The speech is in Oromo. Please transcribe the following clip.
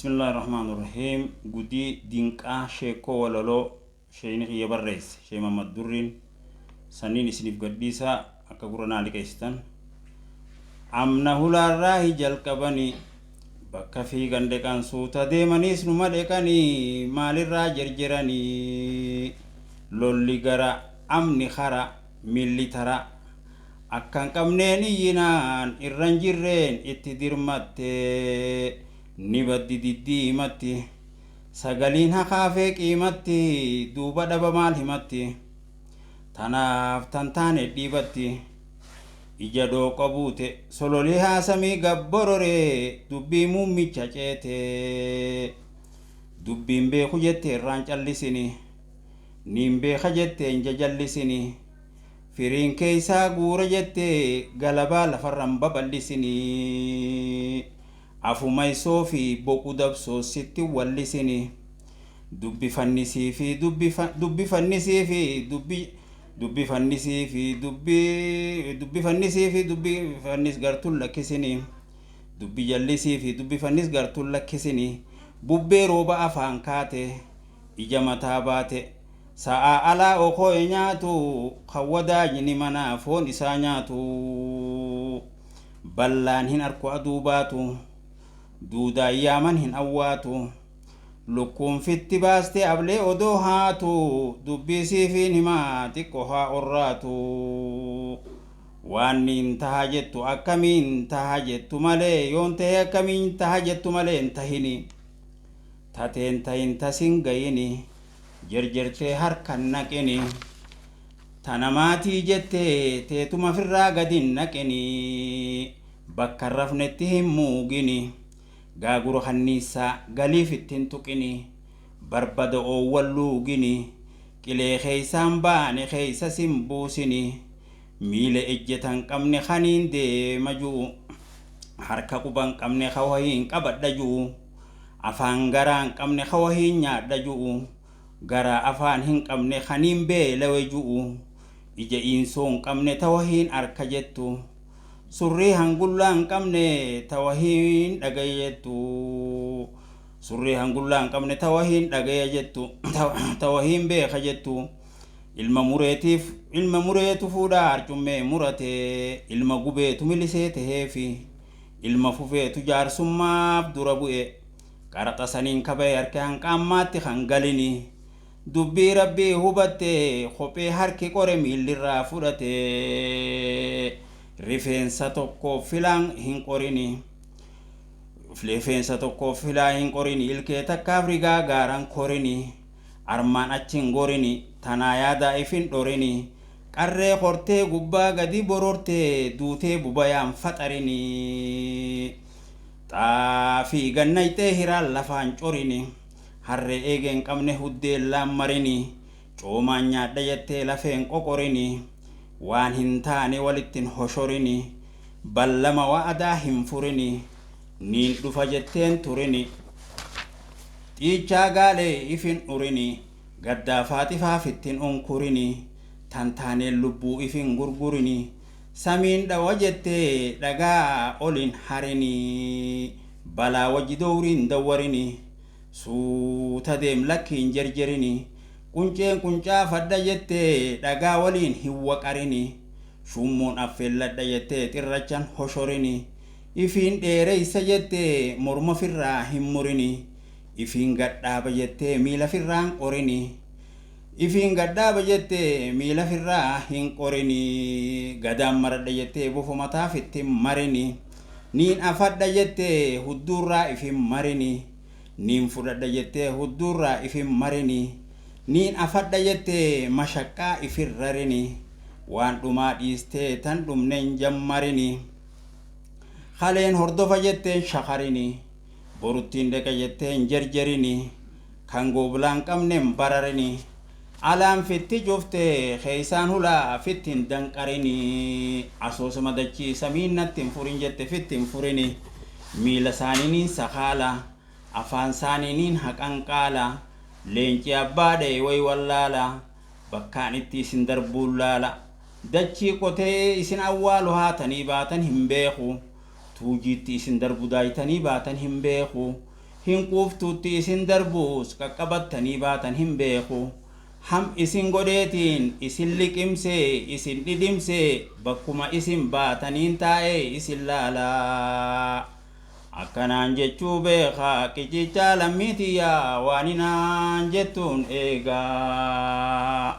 بسم الله الرحمن الرحيم قدي دينكا شيكو ولولو شيني يبرز شي محمد درين سنين سنف قديسا أكبرنا لكيستان أمنا هلا راهي جلقبني bakka fiigandeqan suuta deemanis nu madheqanii maalirraa jarjaranii lolli gara amni khara milli tara akkan qabneen iyyinaan irran jirreen itti dirmatte ni baddi diddiimatti sagaliin hakaafee qiimatti duuba dhaba maal himatti tanaaf tantaane dhiibatti ija dooqa buute sololii haasamii gabborore dubbii muummicha ceete dubbiin beeku jette irraan callisini niin beeka jette inja jallisini firiin keeysaa guura jette galabaa lafarran baballisini afumaysoo fi boqu dabsoo sitti wallisini dubbi fannisii fi dubbi fannisii fi dubbi fannisii fi dubbi fannis gartuun lakkisini dubbi jallisii fi dubbi fannis gartuun lakkisini bubbee rooba afaan kaate ija mataa baate sa'a alaa okoo nyaatu kawwadaa jini manaa foon isaa nyaatu ballaan hin arku aduu baatu duudaa yaaman hin awwaatu lukkuun fitti baaste ablee odoo haatu dubbii siifiin himaa xiqqoo haa orraatu waan niin taha jettu akkamiin taha jettu malee yoon ta'e akkamiin taha jettu malee hin tahini tateen tahin tasin gayini jarjartee harkan naqini tana maatii jettee teetuma firraa gadin naqini bakka rafnetti hin muugini gaaguru hanniisa galiif ittiin tuqini barbada oowwalluugini qilee keeysaan baane keeysa sin buusini miile ejjetan qabne kaniin deema ju'u harka quban qabne kawahiin qabadha ju'u afaan garaan qabne kawahiin nyaadha ju'u garaa afaan hin qabne kaniin beelawe ju'u ija iinsoon qabne tawahiin arka jettu surrii hangullaan qabne tawahiin dhagayettu surrii hangullaan qabne tawahiin dhagaya jettu tawahiin beeka jettu ilma mureetu fuudhaa arcummee murate ilma gubeetu milisee taheefi ilma fufeetu jaarsummaaf dura bu'e qaraxa saniin kabaye harke hanqaammaatti hangalini dubbii rabbii hubatte kophee harki qore miillirraa fudhate rifeensa tokko filaan hin qorini rifeensa tokko filaa hin qorini ilkee takkaaf rigaa gaaraan korini armaan achiin gorini tanaa yaadaa ifin dhorini qarree qortee gubbaa gadi borortee duutee bubayaan faxarini xaafii gannayxee hiraan lafaan corini harree eegeen qabne huddeellaan marini coomaan nyaadha jettee lafeen qoqorini waan hin taane walittin hoshorini ballama wa'adaa hin furini niin dhufa jetteen turini xiichaa gaalee ifin urini gaddaafaatifaaf ittin onkurini tantaaneen lubbuu ifin gurgurini samiin dhawa jettee dhagaa olin harini balaa wajji dowriin dawwarini suuta deem lakkiin jarjarini qunceen quncaa fadda jettee dhagaa waliin hin waqarini shummuun affeelladha jettee xirrachan hoshorini ifiin dheereysa jettee morma firraa hin murini ifiin gadhaaba jettee miila firraan qorini ifiin gadhaaba jettee miila firraa hin qorini gadaan maradha jettee bufu mataaf ittiin marini niin afadha jettee hudduurraa ifin marini niin fudhadha jettee hudduurraa ifin marini niin afadha jettee mashaqqaa ifirrarini waan dhumaa dhiistee tan dhumneen jammarini haleen hordofa jetteen shakarini boruttiin dheqa jetteen jarjarini kan goobulaan qabneen bararini alaan fitti juftee keeysaan hulaa fittin danqarini asoosama dachii samiinnattin furin jette fittin furini miila saaniniin sakaala afaan saaniniin haqanqaala leenci abbaadhe way wallaala bakkaan itti isin darbuun laala dachii qotee isin awwaalu haatanii baatan hin beeku tuujiitti isin darbu daayitanii baatan hin beeku hin quuftuutti isin darbuus qaqqabattanii baatan hin beeku ham isin godheetiin isin liqimsee isin dhidhimsee bakkuma isin baataniin taa'ee isin laalaa akkanaan jechuu beekaa qicichaa lammiitiyyaa waan inaan jettuun eegaa